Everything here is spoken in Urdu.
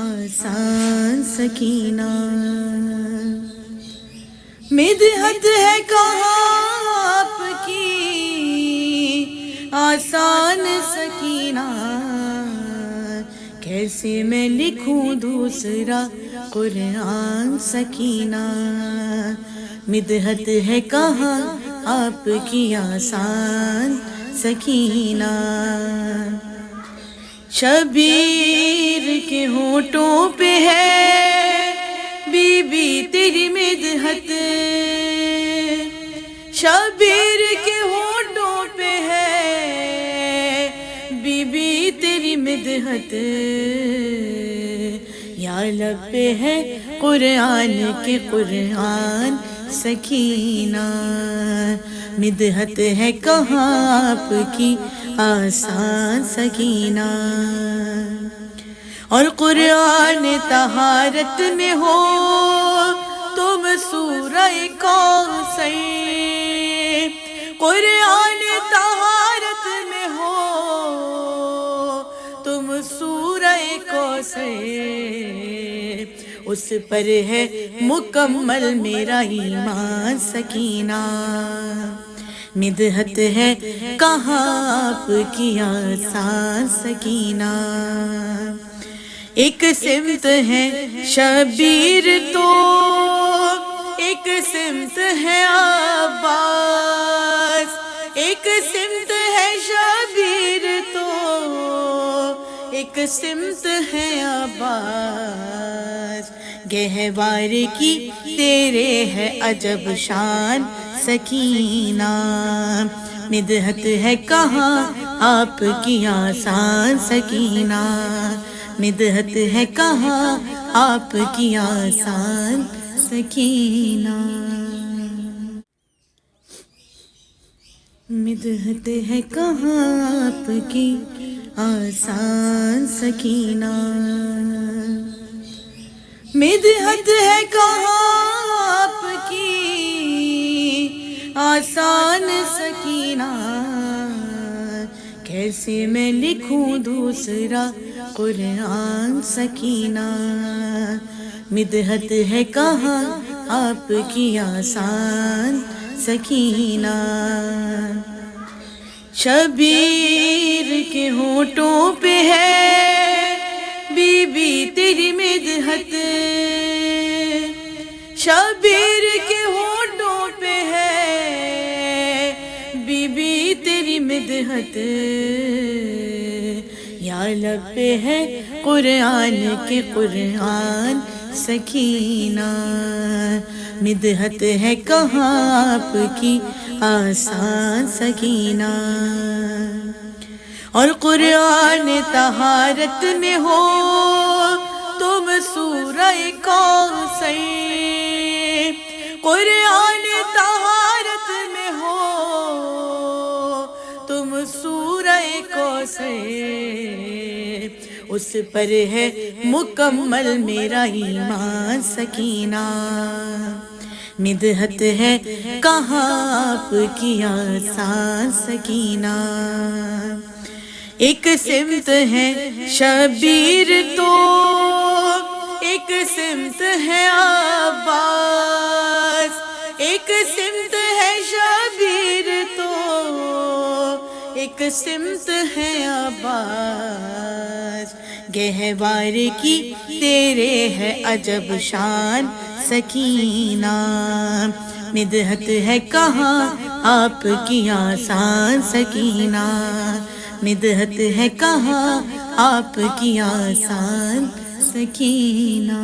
آسان سکینہ، مدحت ہے کہاں آپ کی آسان سکینہ، کیسے میں لکھوں دوسرا قرآن سکینہ، مدحت ہے کہاں آپ کی آسان سکینہ، شبیر کے ہونٹوں پہ ہے بی بی تیری مدحت، شبیر کے ہونٹوں پہ ہے بی بی تیری مدحت، یا لب پہ ہے قرآن کے قرآن سکینہ، مدحت ہے کہاں آپ کی آسان سکینہ، اور قرآن طہارت میں ہو تم سورہ کوثر، قرآن طہارت میں ہو تم سورہ کوثر، اس پر ہے مکمل میرا ایمان سکینہ، مدحت ہے کہاں آپ کی آسان سکینہ، ایک سمت ہے شبیر تو ایک سمت ہے عباس، ایک سمت ہے شبیر تو ایک سمت ہے عباس، گہوار کی تیرے ہے عجب شان سکینہ، مدحت ہے کہاں آپ کی آسان سکینہ، مدحت ہے کہاں آپ کی آسان سکینہ، مدحت ہے کہاں آپ کی آسان سکینہ، مدحت ہے کہاں آپ کی آسان سکینہ، کیسے میں لکھوں دوسرا قرآن سکینہ، مدحت ہے کہاں آپ کی آسان سکینہ، شبیر کے ہونٹوں پہ ہے بی بی تیری مدحت، شبیر کے ہونٹوں پہ ہے بی بی تیری مدحت، یا لب پہ ہے قرآن کے قرآن سکینہ، مدحت ہے کہاں آپ کی آسان سکینہ، اور قرآن طہارت میں ہو تم سورہ کوثر، قرآن طہارت میں ہو تم سورہ کوثر، اس پر ہے مکمل میرا ایمان سکینہ، مدحت ہے کہاں آپ کی آسان سکینہ، ایک سمت ہے شبیر تو ایک سمت ہے عباس، ایک سمت ہے شبیر تو ایک سمت ہے عباس، گہوار کی تیرے ہے عجب شان سکینہ، مدحت ہے کہاں آپ کی آسان سکینہ، مدحت ہے کہاں آپ کی آسان سکینہ۔